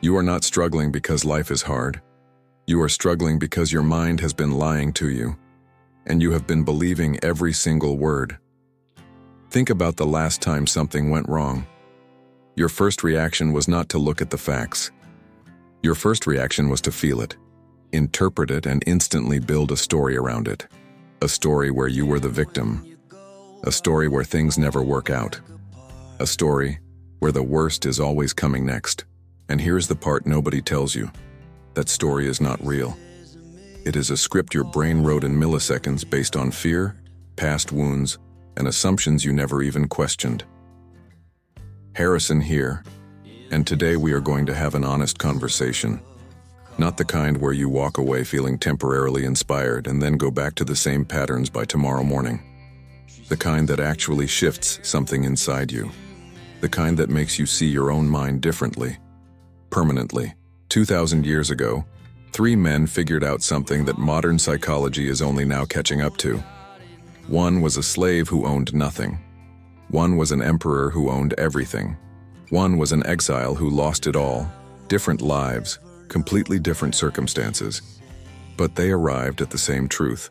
You are not struggling because life is hard. You are struggling because your mind has been lying to you, and you have been believing every single word. Think about the last time something went wrong. Your first reaction was not to look at the facts. Your first reaction was to feel it, interpret it, and instantly build a story around it. A story where you were the victim. A story where things never work out. A story where the worst is always coming next. And here's the part nobody tells you. That story is not real. It is a script your brain wrote in milliseconds based on fear, past wounds, and assumptions you never even questioned. Harrison here, and today we are going to have an honest conversation. Not the kind where you walk away feeling temporarily inspired and then go back to the same patterns by tomorrow morning. The kind that actually shifts something inside you. The kind that makes you see your own mind differently, permanently. 2,000 years ago, 3 men figured out something that modern psychology is only now catching up to. One was a slave who owned nothing. One was an emperor who owned everything. One was an exile who lost it all. Different lives, completely different circumstances. But they arrived at the same truth.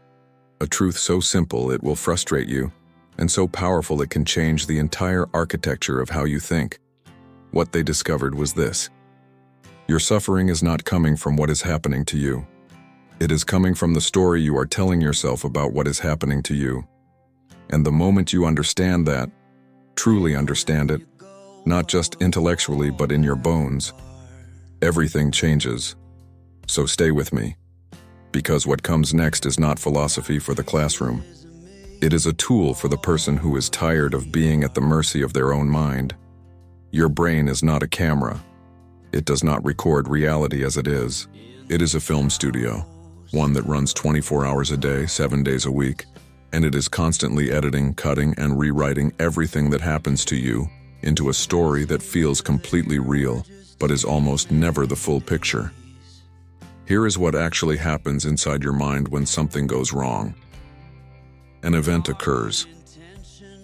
A truth so simple it will frustrate you, and so powerful it can change the entire architecture of how you think. What they discovered was this. Your suffering is not coming from what is happening to you. It is coming from the story you are telling yourself about what is happening to you. And the moment you understand that, truly understand it, not just intellectually but in your bones, everything changes. So stay with me, because what comes next is not philosophy for the classroom. It is a tool for the person who is tired of being at the mercy of their own mind. Your brain is not a camera. It does not record reality as it is. It is a film studio, one that runs 24 hours a day, 7 days a week, and it is constantly editing, cutting, and rewriting everything that happens to you into a story that feels completely real, but is almost never the full picture. Here is what actually happens inside your mind when something goes wrong. An event occurs.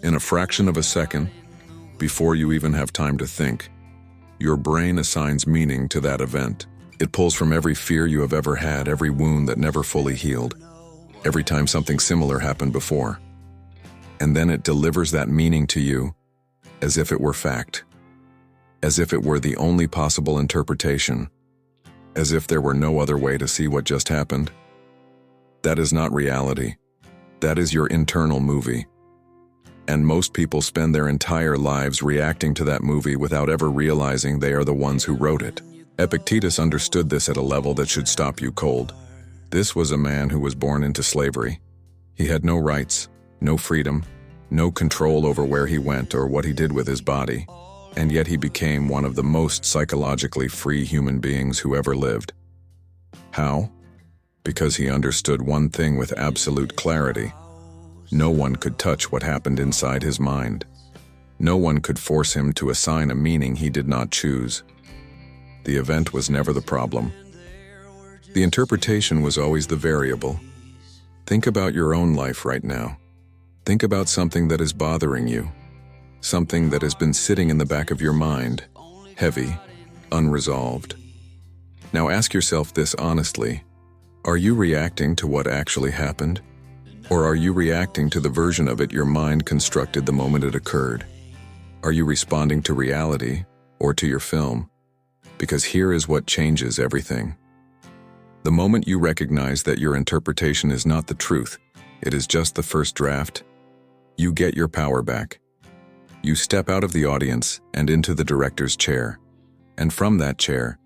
In a fraction of a second, before you even have time to think, your brain assigns meaning to that event. It pulls from every fear you have ever had, every wound that never fully healed, every time something similar happened before. And then it delivers that meaning to you as if it were fact, as if it were the only possible interpretation, as if there were no other way to see what just happened. That is not reality. That is your internal movie. And most people spend their entire lives reacting to that movie without ever realizing they are the ones who wrote it. Epictetus understood this at a level that should stop you cold. This was a man who was born into slavery. He had no rights, no freedom, no control over where he went or what he did with his body, and yet he became one of the most psychologically free human beings who ever lived. How? Because he understood one thing with absolute clarity. No one could touch what happened inside his mind. No one could force him to assign a meaning he did not choose. The event was never the problem. The interpretation was always the variable. Think about your own life right now. Think about something that is bothering you. Something that has been sitting in the back of your mind, heavy, unresolved. Now ask yourself this honestly. Are you reacting to what actually happened? Or are you reacting to the version of it your mind constructed the moment it occurred? Are you responding to reality or to your film? Because here is what changes everything. The moment you recognize that your interpretation is not the truth, it is just the first draft, you get your power back. You step out of the audience and into the director's chair. And from that chair,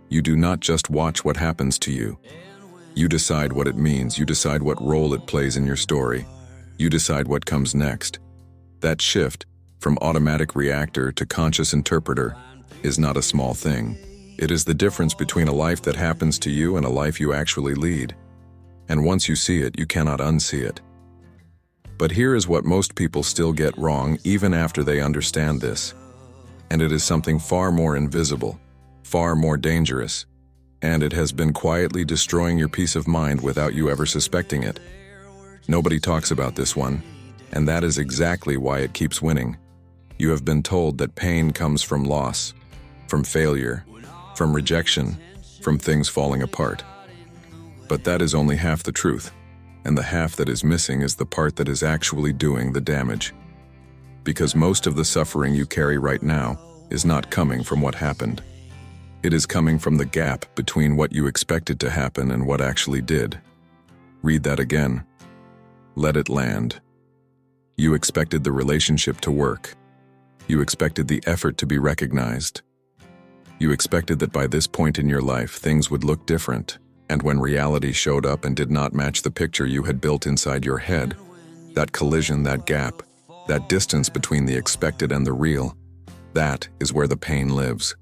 you do not just watch what happens to you. You decide what it means, you decide what role it plays in your story. You decide what comes next. That shift, from automatic reactor to conscious interpreter, is not a small thing. It is the difference between a life that happens to you and a life you actually lead. And once you see it, you cannot unsee it. But here is what most people still get wrong even after they understand this. And it is something far more invisible, far more dangerous. And it has been quietly destroying your peace of mind without you ever suspecting it. Nobody talks about this one, and that is exactly why it keeps winning. You have been told that pain comes from loss, from failure, from rejection, from things falling apart. But that is only half the truth, and the half that is missing is the part that is actually doing the damage. Because most of the suffering you carry right now is not coming from what happened. It is coming from the gap between what you expected to happen and what actually did. Read that again. Let it land. You expected the relationship to work. You expected the effort to be recognized. You expected that by this point in your life things would look different, and when reality showed up and did not match the picture you had built inside your head, that collision, that gap, that distance between the expected and the real, that is where the pain lives.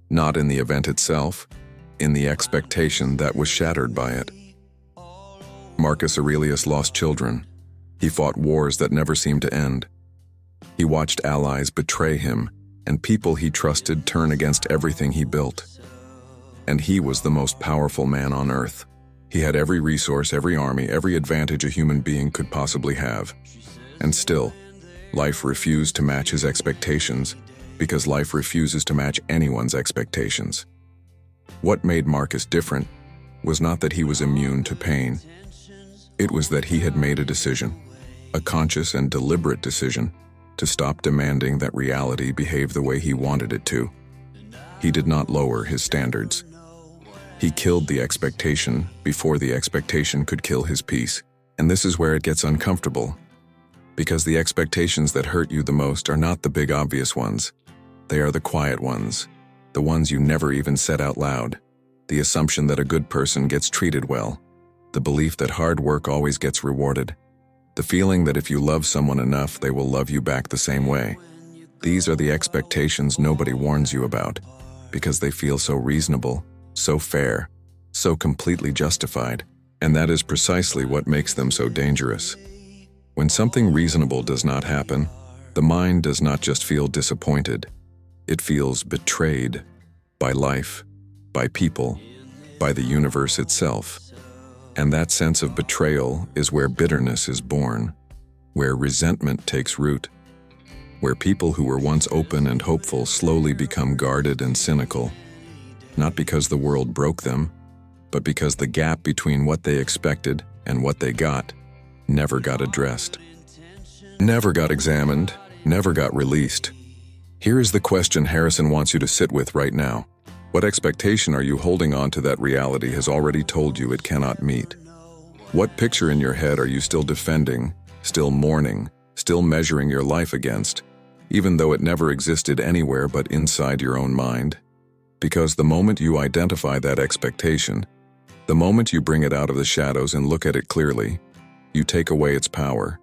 Not in the event itself, in the expectation that was shattered by it. Marcus Aurelius lost children. He fought wars that never seemed to end. He watched allies betray him and people he trusted turn against everything he built. And he was the most powerful man on earth. He had every resource, every army, every advantage a human being could possibly have. And still, life refused to match his expectations, because life refuses to match anyone's expectations. What made Marcus different was not that he was immune to pain. It was that he had made a decision, a conscious and deliberate decision, to stop demanding that reality behave the way he wanted it to. He did not lower his standards. He killed the expectation before the expectation could kill his peace. And this is where it gets uncomfortable, because the expectations that hurt you the most are not the big obvious ones. They are the quiet ones, the ones you never even said out loud. The assumption that a good person gets treated well, the belief that hard work always gets rewarded, the feeling that if you love someone enough, they will love you back the same way. These are the expectations nobody warns you about, because they feel so reasonable, so fair, so completely justified, and that is precisely what makes them so dangerous. When something reasonable does not happen, the mind does not just feel disappointed. It feels betrayed by life, by people, by the universe itself. And that sense of betrayal is where bitterness is born, where resentment takes root, where people who were once open and hopeful slowly become guarded and cynical, not because the world broke them, but because the gap between what they expected and what they got never got addressed, never got examined, never got released. Here is the question Harrison wants you to sit with right now. What expectation are you holding on to that reality has already told you it cannot meet? What picture in your head are you still defending, still mourning, still measuring your life against, even though it never existed anywhere but inside your own mind? Because the moment you identify that expectation, the moment you bring it out of the shadows and look at it clearly, you take away its power.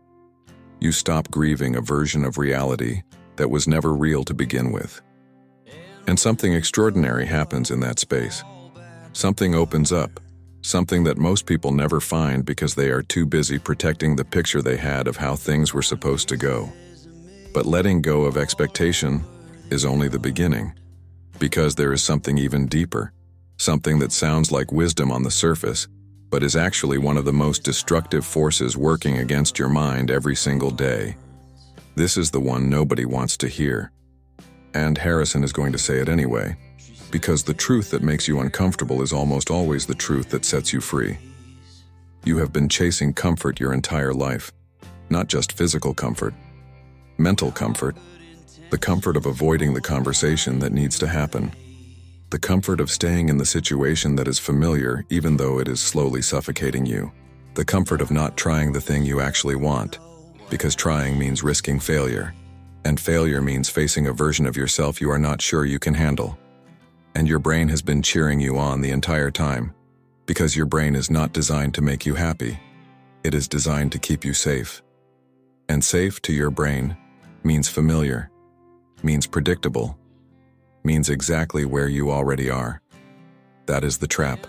You stop grieving a version of reality that was never real to begin with. And something extraordinary happens in that space. Something opens up, something that most people never find because they are too busy protecting the picture they had of how things were supposed to go. But letting go of expectation is only the beginning, because there is something even deeper, something that sounds like wisdom on the surface, but is actually one of the most destructive forces working against your mind every single day. This is the one nobody wants to hear. And Harrison is going to say it anyway, because the truth that makes you uncomfortable is almost always the truth that sets you free. You have been chasing comfort your entire life, not just physical comfort, mental comfort, the comfort of avoiding the conversation that needs to happen, the comfort of staying in the situation that is familiar even though it is slowly suffocating you, the comfort of not trying the thing you actually want, because trying means risking failure. And failure means facing a version of yourself you are not sure you can handle. And your brain has been cheering you on the entire time, because your brain is not designed to make you happy. It is designed to keep you safe. And safe to your brain means familiar, means predictable, means exactly where you already are. That is the trap.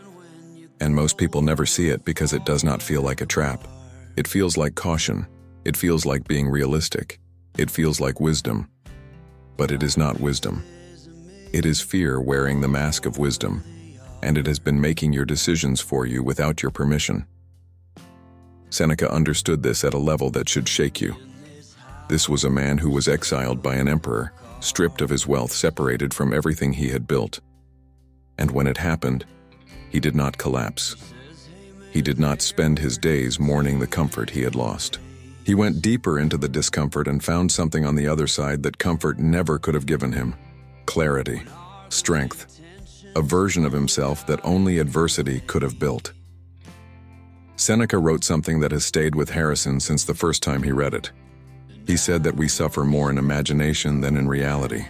And most people never see it because it does not feel like a trap. It feels like caution. It feels like being realistic. It feels like wisdom, but it is not wisdom. It is fear wearing the mask of wisdom, and it has been making your decisions for you without your permission. Seneca understood this at a level that should shake you. This was a man who was exiled by an emperor, stripped of his wealth, separated from everything he had built. And when it happened, he did not collapse. He did not spend his days mourning the comfort he had lost. He went deeper into the discomfort and found something on the other side that comfort never could have given him: clarity, strength, a version of himself that only adversity could have built. Seneca wrote something that has stayed with Harrison since the first time he read it. He said that we suffer more in imagination than in reality.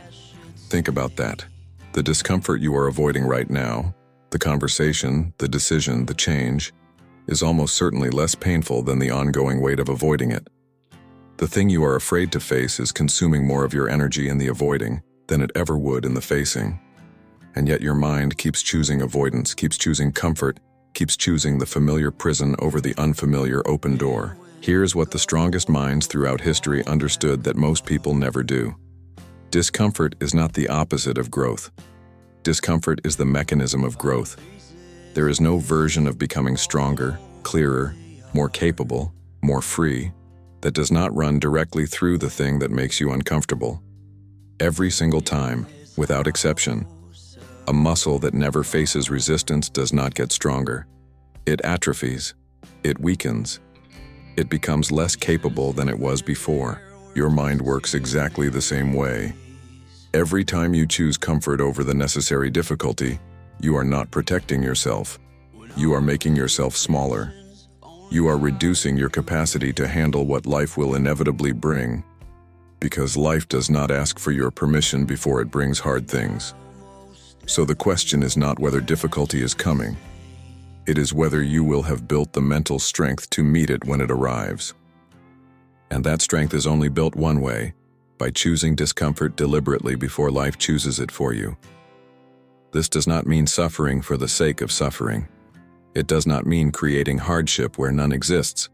Think about that. The discomfort you are avoiding right now, the conversation, the decision, the change, is almost certainly less painful than the ongoing weight of avoiding it. The thing you are afraid to face is consuming more of your energy in the avoiding than it ever would in the facing. And yet your mind keeps choosing avoidance, keeps choosing comfort, keeps choosing the familiar prison over the unfamiliar open door. Here's what the strongest minds throughout history understood that most people never do. Discomfort is not the opposite of growth. Discomfort is the mechanism of growth. There is no version of becoming stronger, clearer, more capable, more free, that does not run directly through the thing that makes you uncomfortable. Every single time, without exception, a muscle that never faces resistance does not get stronger. It atrophies. It weakens. It becomes less capable than it was before. Your mind works exactly the same way. Every time you choose comfort over the necessary difficulty, you are not protecting yourself. You are making yourself smaller. You are reducing your capacity to handle what life will inevitably bring, because life does not ask for your permission before it brings hard things. So the question is not whether difficulty is coming. It is whether you will have built the mental strength to meet it when it arrives. And that strength is only built one way: by choosing discomfort deliberately before life chooses it for you. This does not mean suffering for the sake of suffering. It does not mean creating hardship where none exists.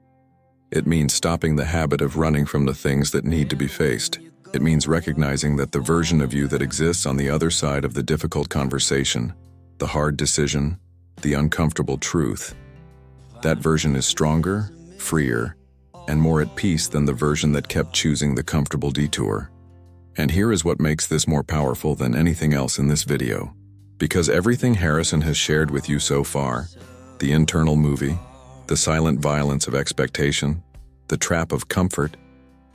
It means stopping the habit of running from the things that need to be faced. It means recognizing that the version of you that exists on the other side of the difficult conversation, the hard decision, the uncomfortable truth, that version is stronger, freer, and more at peace than the version that kept choosing the comfortable detour. And here is what makes this more powerful than anything else in this video. Because everything Harrison has shared with you so far, the internal movie, the silent violence of expectation, the trap of comfort,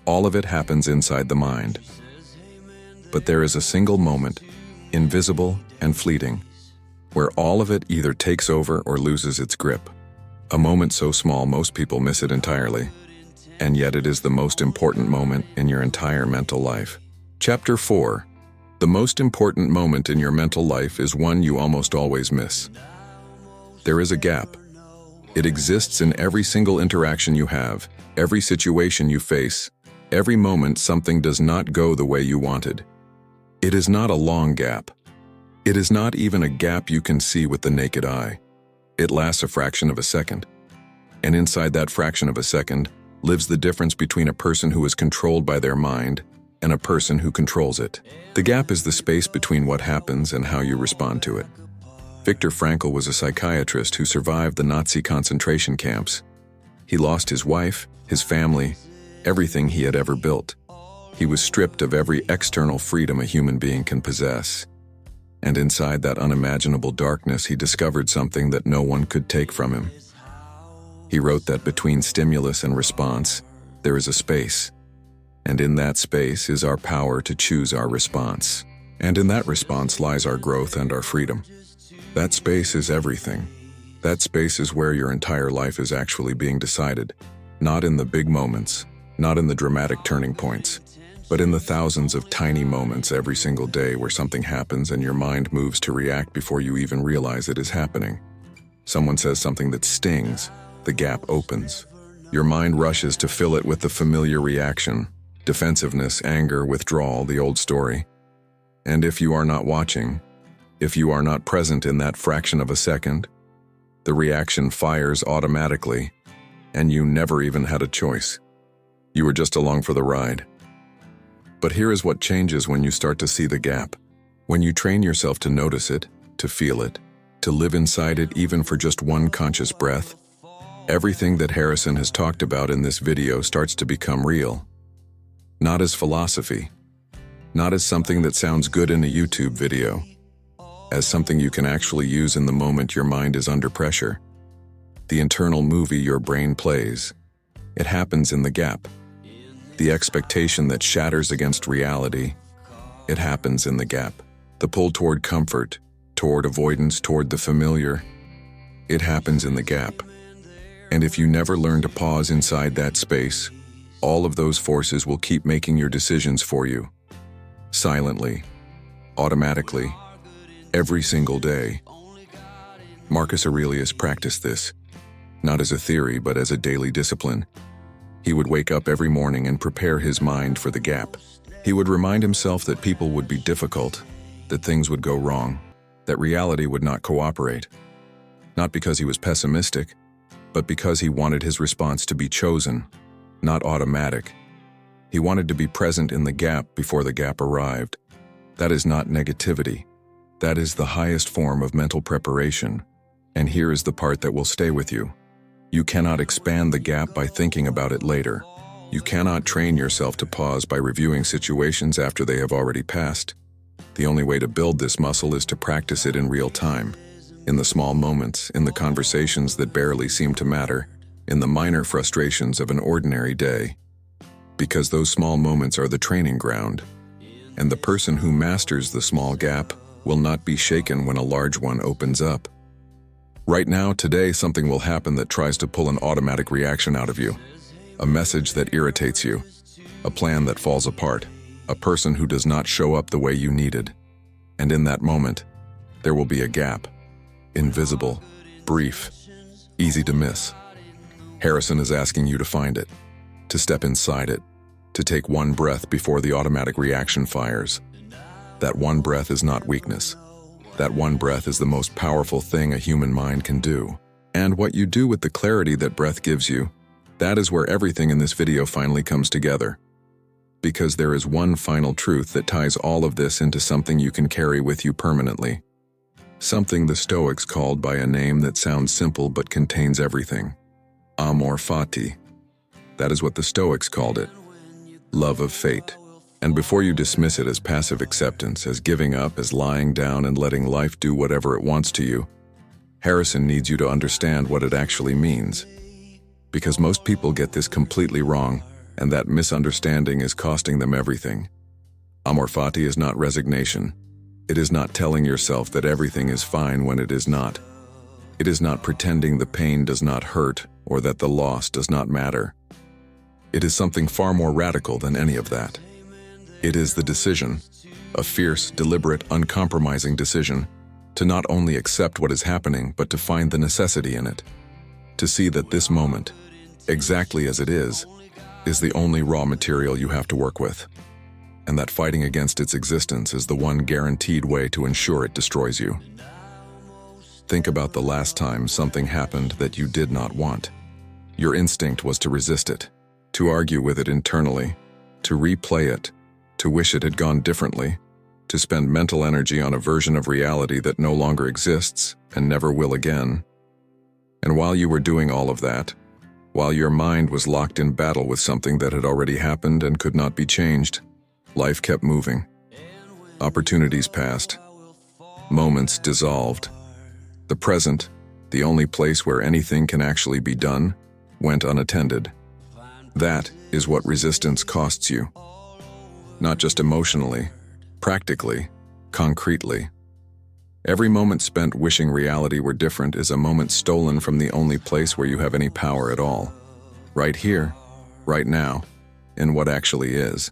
all of it happens inside the mind. But there is a single moment, invisible and fleeting, where all of it either takes over or loses its grip. A moment so small most people miss it entirely, and yet it is the most important moment in your entire mental life. Chapter 4. The most important moment in your mental life is one you almost always miss. There is a gap. It exists in every single interaction you have, every situation you face, every moment something does not go the way you wanted. It is not a long gap. It is not even a gap you can see with the naked eye. It lasts a fraction of a second. And inside that fraction of a second lives the difference between a person who is controlled by their mind and a person who controls it. The gap is the space between what happens and how you respond to it. Viktor Frankl was a psychiatrist who survived the Nazi concentration camps. He lost his wife, his family, everything he had ever built. He was stripped of every external freedom a human being can possess. And inside that unimaginable darkness, he discovered something that no one could take from him. He wrote that between stimulus and response, there is a space. And in that space is our power to choose our response. And in that response lies our growth and our freedom. That space is everything. That space is where your entire life is actually being decided. Not in the big moments, not in the dramatic turning points, but in the thousands of tiny moments every single day where something happens and your mind moves to react before you even realize it is happening. Someone says something that stings, the gap opens. Your mind rushes to fill it with the familiar reaction. Defensiveness, anger, withdrawal, the old story. And if you are not watching, if you are not present in that fraction of a second, the reaction fires automatically, and you never even had a choice. You were just along for the ride. But here is what changes when you start to see the gap. When you train yourself to notice it, to feel it, to live inside it even for just one conscious breath, everything that Harrison has talked about in this video starts to become real. Not as philosophy, not as something that sounds good in a YouTube video, as something you can actually use in the moment your mind is under pressure. The internal movie your brain plays. It happens in the gap. The expectation that shatters against reality. It happens in the gap. The pull toward comfort, toward avoidance, toward the familiar. It happens in the gap. And if you never learn to pause inside that space, all of those forces will keep making your decisions for you. Silently, automatically, every single day. Marcus Aurelius practiced this, not as a theory but as a daily discipline. He would wake up every morning and prepare his mind for the gap. He would remind himself that people would be difficult, that things would go wrong, that reality would not cooperate. Not because he was pessimistic, but because he wanted his response to be chosen, not automatic. He wanted to be present in the gap before the gap arrived. That is not negativity. That is the highest form of mental preparation. And here is the part that will stay with you. You cannot expand the gap by thinking about it later. You cannot train yourself to pause by reviewing situations after they have already passed. The only way to build this muscle is to practice it in real time, in the small moments, in the conversations that barely seem to matter, in the minor frustrations of an ordinary day. Because those small moments are the training ground, and the person who masters the small gap will not be shaken when a large one opens up. Right now, today, something will happen that tries to pull an automatic reaction out of you. A message that irritates you, a plan that falls apart, a person who does not show up the way you needed. And in that moment, there will be a gap. Invisible, brief, easy to miss. Harrison is asking you to find it, to step inside it, to take one breath before the automatic reaction fires. That one breath is not weakness. That one breath is the most powerful thing a human mind can do. And what you do with the clarity that breath gives you, that is where everything in this video finally comes together. Because there is one final truth that ties all of this into something you can carry with you permanently. Something the Stoics called by a name that sounds simple but contains everything. Amor fati. That is what the Stoics called it. Love of fate. And before you dismiss it as passive acceptance, as giving up, as lying down and letting life do whatever it wants to you, Harrison needs you to understand what it actually means. Because most people get this completely wrong, and that misunderstanding is costing them everything. Amor fati is not resignation. It is not telling yourself that everything is fine when it is not. It is not pretending the pain does not hurt or that the loss does not matter. It is something far more radical than any of that. It is the decision, a fierce, deliberate, uncompromising decision, to not only accept what is happening, but to find the necessity in it. To see that this moment, exactly as it is the only raw material you have to work with. And that fighting against its existence is the one guaranteed way to ensure it destroys you. Think about the last time something happened that you did not want. Your instinct was to resist it, to argue with it internally, to replay it, to wish it had gone differently, to spend mental energy on a version of reality that no longer exists and never will again. And while you were doing all of that, while your mind was locked in battle with something that had already happened and could not be changed, life kept moving. Opportunities passed. Moments dissolved. The present, the only place where anything can actually be done, went unattended. That is what resistance costs you. Not just emotionally, practically, concretely. Every moment spent wishing reality were different is a moment stolen from the only place where you have any power at all. Right here, right now, in what actually is.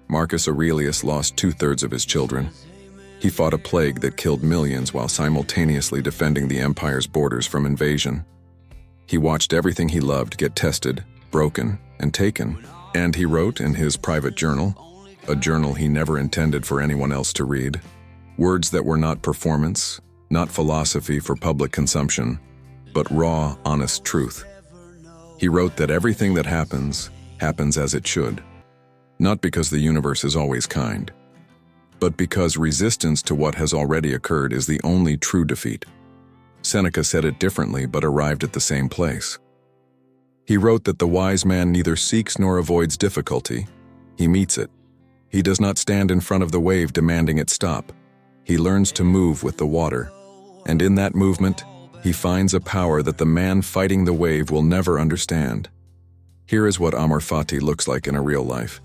Marcus Aurelius lost 2/3 of his children. He fought a plague that killed millions while simultaneously defending the empire's borders from invasion. He watched everything he loved get tested, broken, and taken. And he wrote in his private journal, a journal he never intended for anyone else to read, words that were not performance, not philosophy for public consumption, but raw, honest truth. He wrote that everything that happens as it should, not because the universe is always kind, but because resistance to what has already occurred is the only true defeat. Seneca said it differently but arrived at the same place. He wrote that the wise man neither seeks nor avoids difficulty, he meets it. He does not stand in front of the wave demanding it stop. He learns to move with the water, and in that movement, he finds a power that the man fighting the wave will never understand. Here is what amor fati looks like in a real life.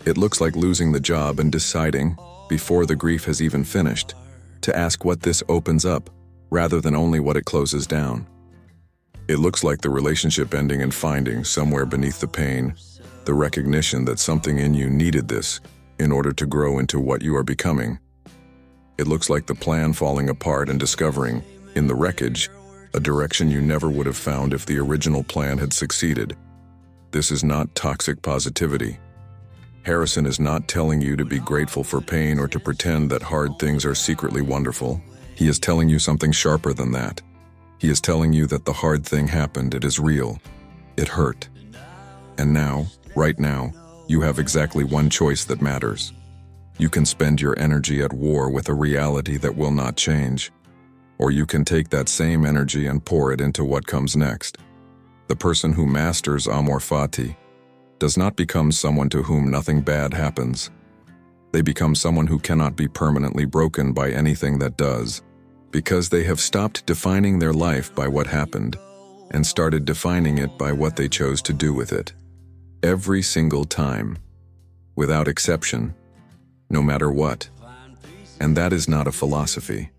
It looks like losing the job and deciding, before the grief has even finished, to ask what this opens up, rather than only what it closes down. It looks like the relationship ending and finding, somewhere beneath the pain, the recognition that something in you needed this in order to grow into what you are becoming. It looks like the plan falling apart and discovering, in the wreckage, a direction you never would have found if the original plan had succeeded. This is not toxic positivity. Harrison is not telling you to be grateful for pain or to pretend that hard things are secretly wonderful. He is telling you something sharper than that. He is telling you that the hard thing happened, it is real. It hurt. And now, right now, you have exactly one choice that matters. You can spend your energy at war with a reality that will not change. Or you can take that same energy and pour it into what comes next. The person who masters amor fati does not become someone to whom nothing bad happens. They become someone who cannot be permanently broken by anything that does, because they have stopped defining their life by what happened and started defining it by what they chose to do with it. Every single time, without exception, no matter what. And that is not a philosophy.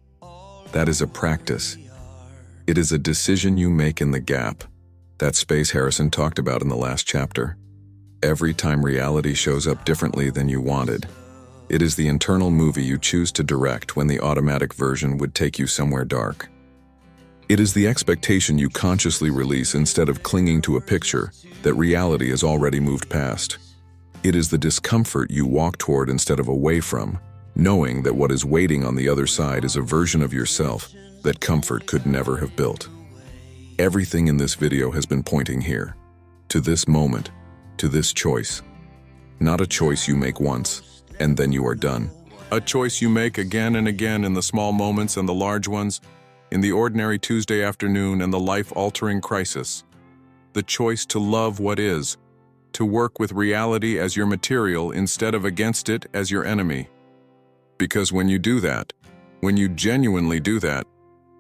That is a practice. It is a decision you make in the gap, that space Harrison talked about in the last chapter. Every time reality shows up differently than you wanted, it is the internal movie you choose to direct when the automatic version would take you somewhere dark. It is the expectation you consciously release instead of clinging to a picture that reality has already moved past. It is the discomfort you walk toward instead of away from, knowing that what is waiting on the other side is a version of yourself that comfort could never have built. Everything in this video has been pointing here, to this moment, to this choice. Not a choice you make once, and then you are done. A choice you make again and again in the small moments and the large ones, in the ordinary Tuesday afternoon and the life-altering crisis. The choice to love what is, to work with reality as your material instead of against it as your enemy. Because when you do that, when you genuinely do that,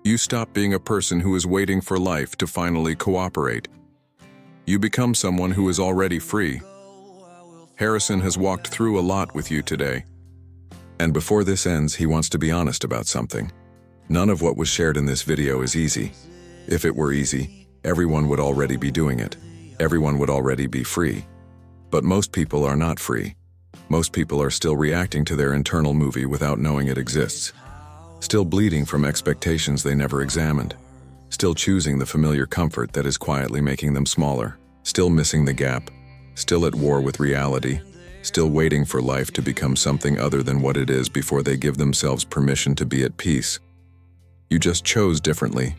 you stop being a person who is waiting for life to finally cooperate. You become someone who is already free. Harrison has walked through a lot with you today. And before this ends, he wants to be honest about something. None of what was shared in this video is easy. If it were easy, everyone would already be doing it. Everyone would already be free. But most people are not free. Most people are still reacting to their internal movie without knowing it exists. Still bleeding from expectations they never examined. Still choosing the familiar comfort that is quietly making them smaller. Still missing the gap. Still at war with reality. Still waiting for life to become something other than what it is before they give themselves permission to be at peace. You just chose differently.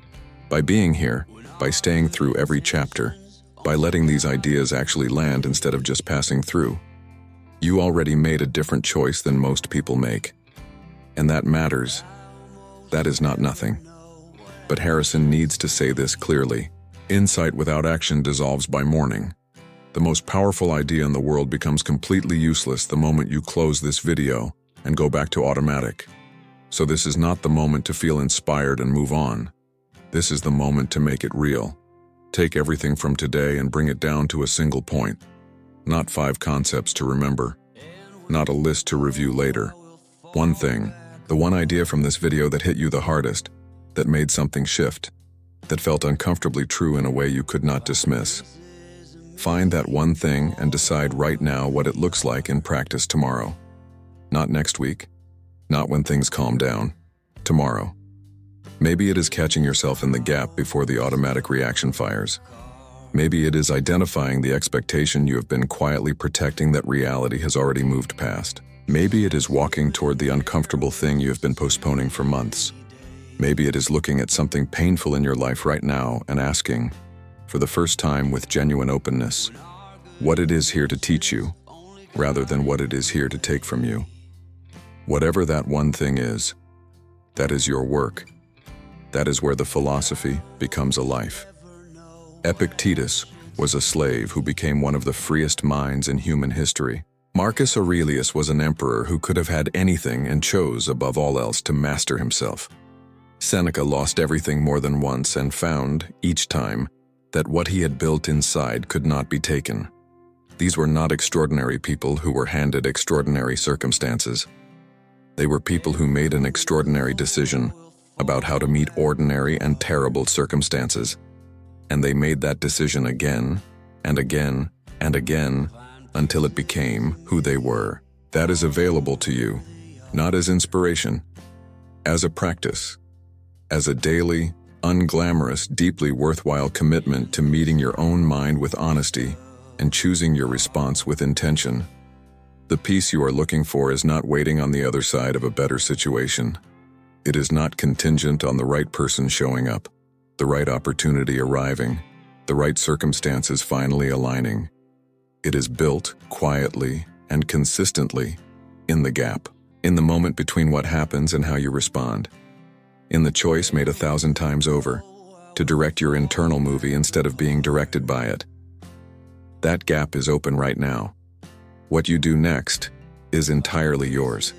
By being here, by staying through every chapter, by letting these ideas actually land instead of just passing through. You already made a different choice than most people make. And that matters. That is not nothing. But Harrison needs to say this clearly. Insight without action dissolves by morning. The most powerful idea in the world becomes completely useless the moment you close this video and go back to automatic. So this is not the moment to feel inspired and move on. This is the moment to make it real. Take everything from today and bring it down to a single point. Not 5 concepts to remember. Not a list to review later. One thing, the one idea from this video that hit you the hardest, that made something shift, that felt uncomfortably true in a way you could not dismiss. Find that one thing and decide right now what it looks like in practice tomorrow. Not next week. Not when things calm down. Tomorrow. Maybe it is catching yourself in the gap before the automatic reaction fires. Maybe it is identifying the expectation you have been quietly protecting that reality has already moved past. Maybe it is walking toward the uncomfortable thing you have been postponing for months. Maybe it is looking at something painful in your life right now and asking, for the first time with genuine openness, what it is here to teach you, rather than what it is here to take from you. Whatever that one thing is, that is your work. That is where the philosophy becomes a life. Epictetus was a slave who became one of the freest minds in human history. Marcus Aurelius was an emperor who could have had anything and chose, above all else, to master himself. Seneca lost everything more than once and found, each time, that what he had built inside could not be taken. These were not extraordinary people who were handed extraordinary circumstances. They were people who made an extraordinary decision about how to meet ordinary and terrible circumstances. And they made that decision again, and again, and again, until it became who they were. That is available to you, not as inspiration, as a practice, as a daily, unglamorous, deeply worthwhile commitment to meeting your own mind with honesty and choosing your response with intention. The peace you are looking for is not waiting on the other side of a better situation. It is not contingent on the right person showing up, the right opportunity arriving, the right circumstances finally aligning. It is built quietly and consistently in the gap, in the moment between what happens and how you respond, in the choice made 1,000 times over to direct your internal movie instead of being directed by it. That gap is open right now. What you do next is entirely yours.